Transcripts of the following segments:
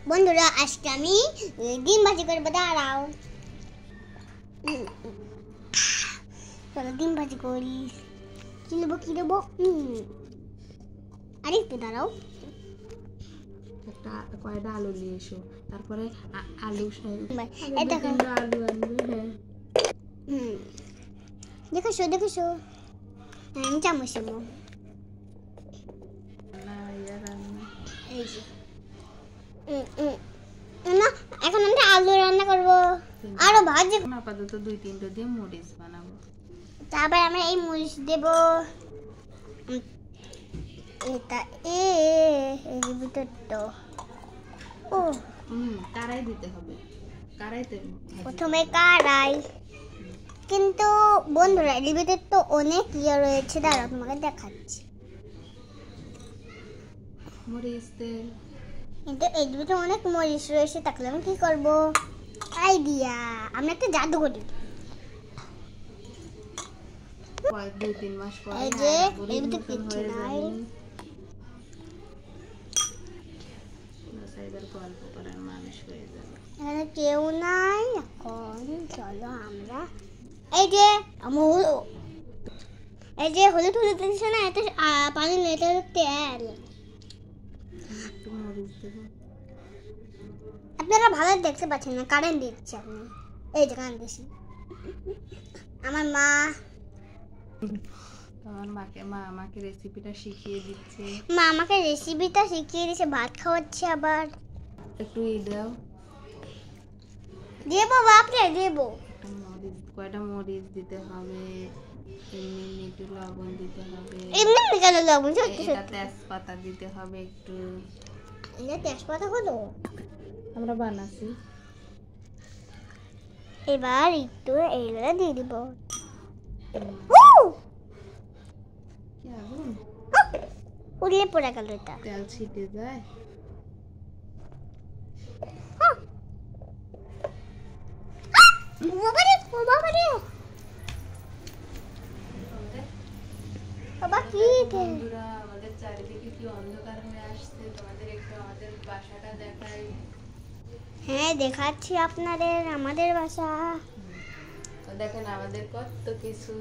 বন্ধুরা আজকে আমি ডিম ভাজি করবো, দাঁড়াও। চলো ডিম ভাজি করি। কি দেবো আরে একটু দাঁড়াও। কয়টা আলু নিয়ে এসো, তারপরে আলু দেখো আলু আনবে। হ্যাঁ দেখেছো আমি চামচ নেবো। এই যে না, এখন আমরা আলু রান্না করবো, আরো ভাজি। আপাতত 2-3টা দিয়ে মরিচ বানাবো। তারপর আমরা এই মরিচ দেবো। এটা এই ভিতরটা ও কারাই দিতে হবে, কারাইতে প্রথমে কারাই। কিন্তু বন্ধুরা এর ভিতরে তো অনেক ইয়ে রয়েছে, দাঁড়াও তোমাকে দেখাচ্ছি। মরিচ তেল, কিন্তু এর ভিতরে অনেক মরিচ রয়েছে, তাহলে আমি কি করবো? আইডিয়া, আমরা একটা জাদু করি। 2-3 মাস পরে এই যে এর ভিতরে কিচ্ছু নাই, গল্প করার মানুষ হয়ে যাবে। এখানে কেউ নাই। এখন চলো আমরা এই যে হলুদ দিচ্ছে না, এতে পানি নেই, এটা তেল। একটু মরিচ দেবো। আপনারা ভালো দেখতে পাচ্ছেন না, কারেন্ট দিচ্ছে। আপনি এই যে কারেন্ট দিচ্ছি। আমার মা আমাকে রেসিপিটা শিখিয়ে দিচ্ছে। মা আমাকে রেসিপিটা শিখিয়ে দিচ্ছে, ভাত খাওয়াচ্ছে। আবার একটু দাও, দেবো বাপরে, দেবো। কয়টা মরিচ দিতে হবে, এমনি একটু লবণ দিতে হবে, এমনি কেন লবণ? এটা তেজপাতা দিতে হবে একটু। এটা তেজপাতা হলো, আমরা বানাচ্ছি। এবার একটু এইগুলো দিয়ে দিব। উড়িয়ে পড়ে গেল, এটা তেল ছিটে যায়। বাবা কি বন্ধুরা, আমাদের চারিদিকে কি অন্ধকার হয়ে আসছে, তোমাদের একটু আমাদের বাসাটা দেখাই। হ্যাঁ দেখাচ্ছি আপনাদের আমাদের বাসা। দেখেন আমাদের কত কিছু,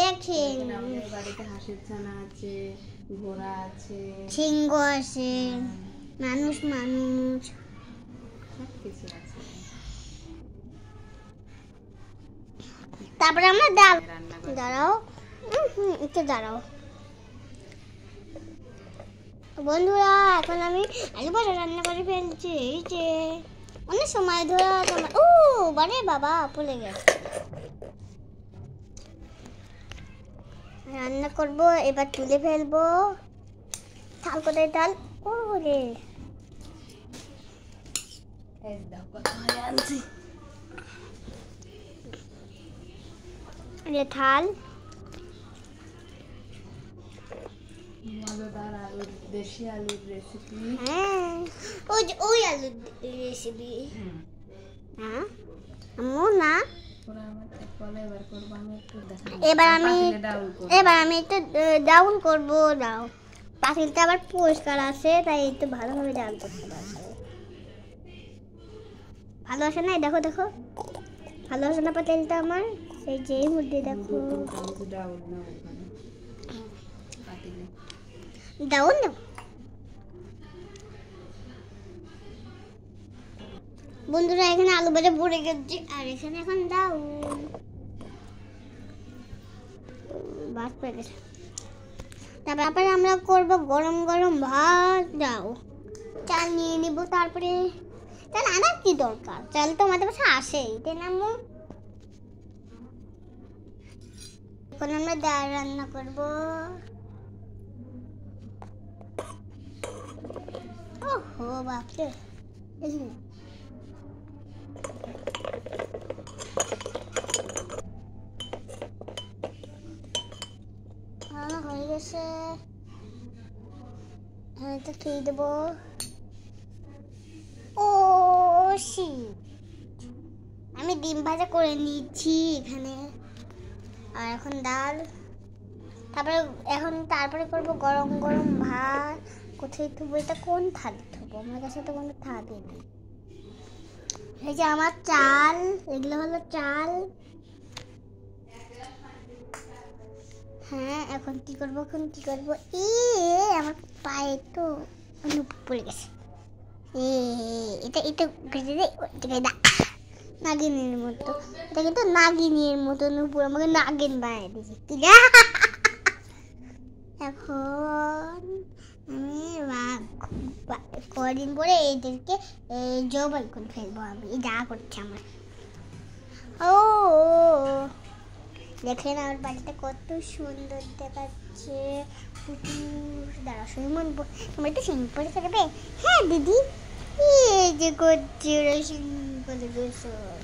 দেখেন আমাদের বাড়িতে হাঁসের ছানা আছে, ঘোড়া আছে, সিংহ আছে, মানুষ সব কিছু আছে। তারপরে আমরা ডাল, দাঁড়াও একটু দাঁড়াও বন্ধুরা। এখন আমি আলু ভাজা রান্না করে ফেলছি। এই যে অনেক সময় ধরে বারে বাবা ভুলে গেছে রান্না করব। এবার তুলে ফেলবো। থাল কোথায় ডাল? ওরে থাল, মজাদার আলুর, দেশি আলুর রেসিপি। হ্যাঁ ওই আলুর রেসিপি। হ্যাঁ না, এবার আমি একটু ডাউন করবো। দাও, পাতিলটা আবার পরিষ্কার আছে, তাই একটু ভালোভাবে ডাউন করতে পারবো। ভালো আসে না? দেখো ভালো আসে না পাতিলটা আমার। এই যে মধ্যে দেখো ডাউন না বন্ধুরা। এখানে আলু ভাজা পড়ে গেছে, আর এখানে এখন ডাউন ভাত পড়ে গেছে। তারপরে আমরা করব গরম গরম ভাত। দাও, চাল নিয়ে নিব। তারপরে চাল আনার কি দরকার, চাল তো আমাদের পাশে আসেই, তাই না আম্মু? এখন আমরা ডাল রান্না করব। ওহো বাপরে, হয়ে গেছে। এটা খেয়ে দেবো। ও আমি ডিম ভাজা করে নিচ্ছি এখানে। আর এখন ডাল, তারপরে করব গরম গরম ভাত। কোথায় থুবো? এটা কোন থালি থুবো? আমার কাছে তো কোনো থালি নেই। এই যে আমার চাল, এগুলো হলো চাল। হ্যাঁ, এখন কি করবো? আমার পায়ে তো পড়ে গেছে। এটা নাগিনের মতো, এটা কিন্তু নাগিনের মতো নুপুর আমাকে নাগিন বানিয়ে দিয়েছে। এখন আমি কদিন পরে এদেরকে জবাই করে ফেলবো। আমি যা করছি আমার। ও দেখেন আমার বাড়িটা কত সুন্দর দেখাচ্ছে। দাঁড়া সুইমন তোমার তো সুইমিং পুলে থাকবে। হ্যাঁ দিদি, এই যে করছি ওরা সুইমিং পুলে গোসল।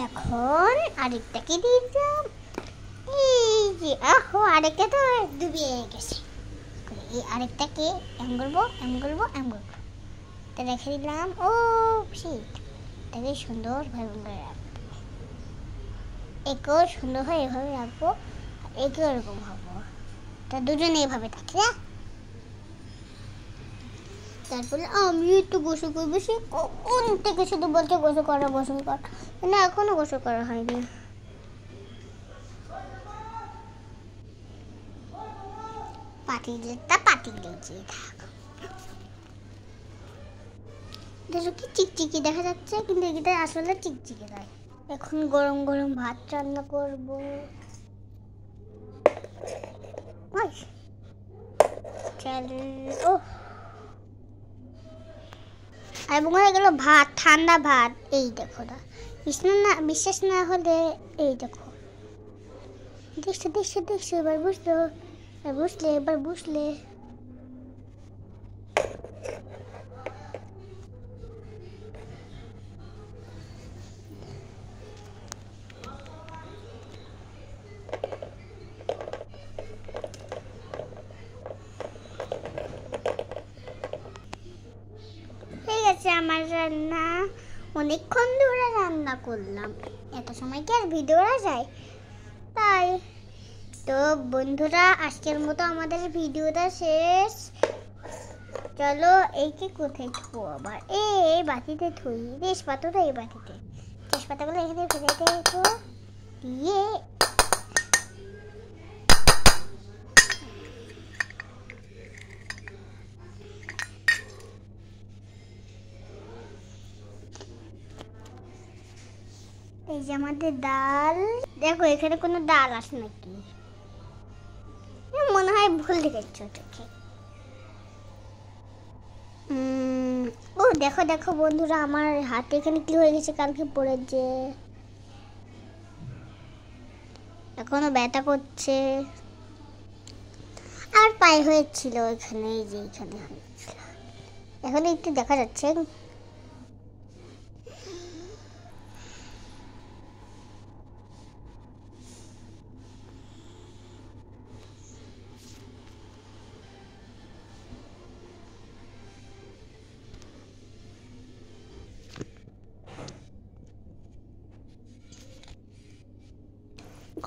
এখন আরেকটাকে দিয়ে দিলাম। এই যে আরেকটা তো ডুবিয়ে গেছে। এই আরেকটাকে এম করবো। এটা রেখে দিলাম। ও শীত, এটাকে সুন্দরভাবে রাখবো। একেও সুন্দর হয় এভাবে রাখবো, একেও এরকম হবো। তা দুজনে এভাবে থাকে। তারপরে আমি একটু গোসল করবো। সে কখন থেকে শুধু বলছে গোসল কর না, এখনো গোসল করা হয়নি। পাতিলটা দেখো কি চিকচিকি দেখা যাচ্ছে, কিন্তু এটা আসলে চিকচিকি নয়। এখন গরম গরম ভাত রান্না করবো। এবং হয়ে গেল ভাত, ঠান্ডা ভাত। এই দেখো না, বিশ্বাস না হলে এই দেখো। দেখছো এবার বুঝলে। ঠিক আছে, আমার রান্না অনেকক্ষণ ধরে রান্না করলাম। এত সময় কি আর ভিডিও করা যায়? তাই তো বন্ধুরা, আজকের মতো আমাদের ভিডিওটা শেষ। চলো এইকে কোথায় থুবো আবার? এই বাটিতে থুই। তেজপাতাটা এই বাটিতে, তেজপাতাগুলো এখানে ফেলে দেবো। দিয়ে এই যে আমাদের ডাল। দেখো এখানে কোনো ডাল আসে নাকি? মনে হয় ভুল দেখেছো চোখে। ও দেখো বন্ধুরা, আমার হাতে এখানে কি হয়ে গেছে কালকে পড়ে, যে এখনো ব্যথা করছে। আর পায়ে হয়েছিল এখানে, এই যে এখানে হয়েছিল, এখন একটু দেখা যাচ্ছে।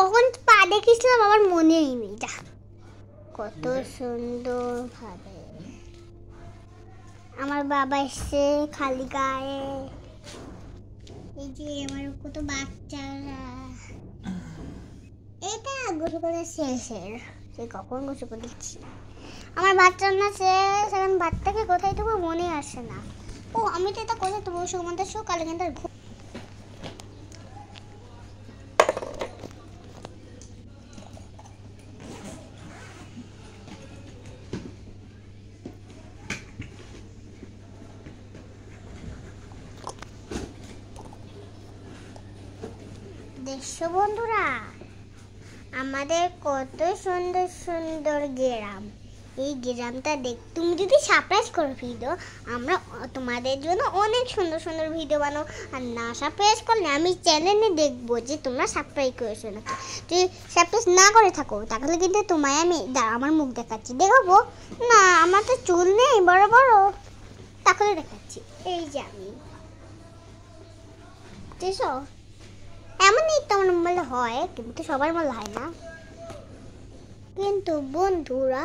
কখন পা দেখেছিলাম আমার মনেই নেই। কত সুন্দর ভাবে আমার বাবা এসছে খালি গায়ে। এই যে আমার কত বাচ্চারা, এটা গোসল করে শেষের, সে কখন গোসল করেছি। আমার বাচ্চার না শেষ, এখন বাচ্চাকে কোথায় দেবো মনে আসে না। ও আমি তো এটা কোথায় দেবো? সুমন্তের সকালে কিন্তু দেখছো বন্ধুরা, আমাদের কত সুন্দর সুন্দর গ্রাম। এই গ্রামটা তুমি যদি সারপ্রাইজ করো ভিডিও, আমরা তোমাদের জন্য অনেক সুন্দর সুন্দর ভিডিও বানাবো। আর না সারপ্রাইজ করলে আমি চ্যানেলে দেখবো যে তোমরা সারপ্রাইজ করেছো নাকি। যদি সারপ্রাইজ না করে থাকো তাহলে কিন্তু তোমায় আমি আমার মুখ দেখাচ্ছি, দেখাবো না। আমার তো চুল নেই বড় বড়, তাহলে দেখাচ্ছি। এই যে আমি দেখছো, এমনই তো আমার বললে হয়, কিন্তু সবার বললে হয় না। কিন্তু বন্ধুরা,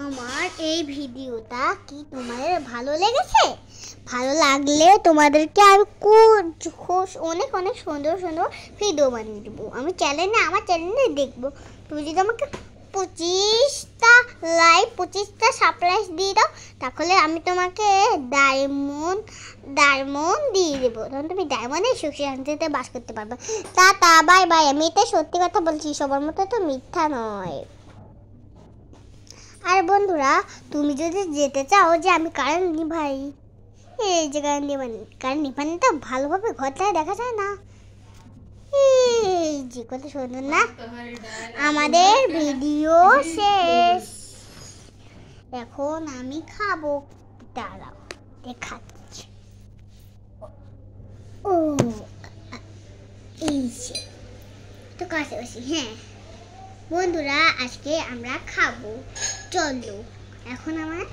আমার এই ভিডিওটা কি তোমাদের ভালো লেগেছে? ভালো লাগলে তোমাদেরকে আমি অনেক অনেক সুন্দর সুন্দর ভিডিও বানিয়ে দেবো। আমি আমার চ্যানেলে দেখবো। তুমি যদি আমাকে 25টা লাইক 25টা সারপ্রাইজ দিয়ে দাও, তাহলে আমি তোমাকে ডায়মন্ড দিয়ে দেবো। তখন তুমি ডায়মন্ডের সুখ শান্তিতে বাস করতে পারবে। Tata, bye bye. আমি এটা সত্যি কথা বলছি, সবার মতো তো মিথ্যা নয়। আর বন্ধুরা, তুমি যদি যেতে চাও যে আমি কারেন্ট নিভাই, এই যে কারেন্ট নিভানো তো ভালোভাবে ঘরটায় দেখা যায় না। এই যে কত সুন্দর না। আমাদের ভিডিও শেষ। এখন আমি খাবো, দাঁড়াও দেখাচ্ছি। ও এই যে তো কাছে বসি। হ্যাঁ বন্ধুরা, আজকে আমরা খাবো, চলো। এখন আমার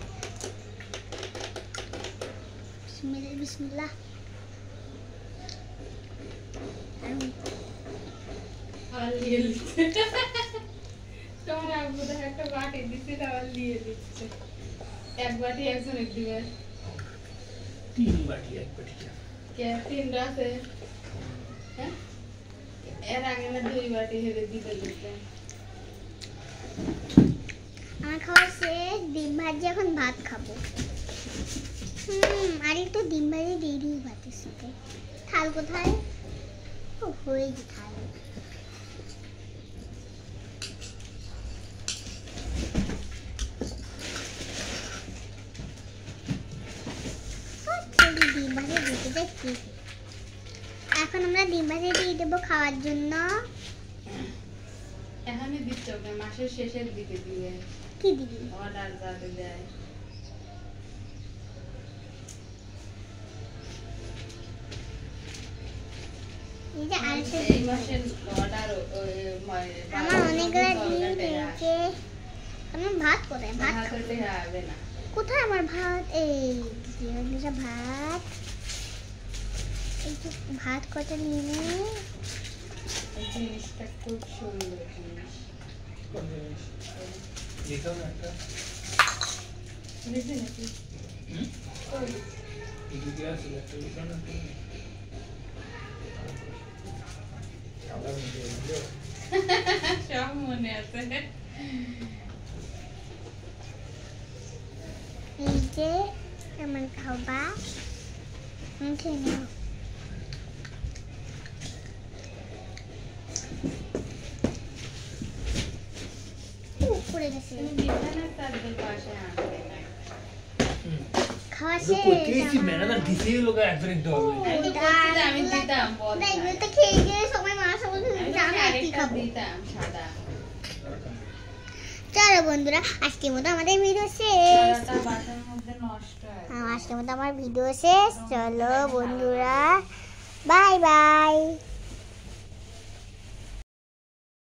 বিসমিল্লাহ। তোমার আব্বু তো একটা বাটি দিচ্ছে, আবার দিয়ে দিচ্ছে। এক বাটি একজন এক দিবে। 3 বাটি এক বাটি কে 3 আছে? হ্যাঁ, এর আগে না 2 বাটি হেরে দিতে দিতে। আমার খাওয়া শেষ। ডিম ভাজি, এখন ভাত খাবো। আর একটু ডিম ভাজি দিয়ে দিই ভাতের সাথে। থাল কোথায়? ও হয়ে গেছে থাল। ডিম ভাজি দিতে দেখছি। এখন আমরা ডিম ভাজি দিয়ে দেবো খাওয়ার জন্য। এখানে দিতে হবে, মাসের শেষের দিকে দিবে। কি দিবি? অর্ডার যাতে দেয়। এই যে আরেকটা এই মাসের অর্ডার আমার অনেকগুলো ডিম দিয়েছে। আমার ভাত কোথায়? ভাত খেতে হবে না। কোথায় আমার ভাত? এই যে ভাত, এই যে ভাত কত নিয়ে। এই জিনিসটা খুব সুন্দর জিনিস। দেখাও না একটা। বুঝলি নাকি? ওই এদিকে আছে একটা দেখাও না। সব মনে আছে। এই যে আমার খাওয়া খেয়ে নাও। পড়ে গেছে। তুমি বিছানার চাদর পাশে আনবে না। খাওয়া तो শেষ। कोई केसी में ना किसी लोग एक्सरेंट दो আমি তো বলছি আমি দিতাম বল। না, এগুলো তো খেয়ে গিয়ে সবাই মাসা বলছে আমি জানো তোকে কি আরেকটা খাবো। দিতাম সাদা। চলো বন্ধুরা, আজকের মতো আমাদের ভিডিও শেষ। সাদাটা বাসার মধ্যে নষ্ট হয়। আজকের মতো আমার ভিডিও শেষ। চলো বন্ধুরা, বাই বাই।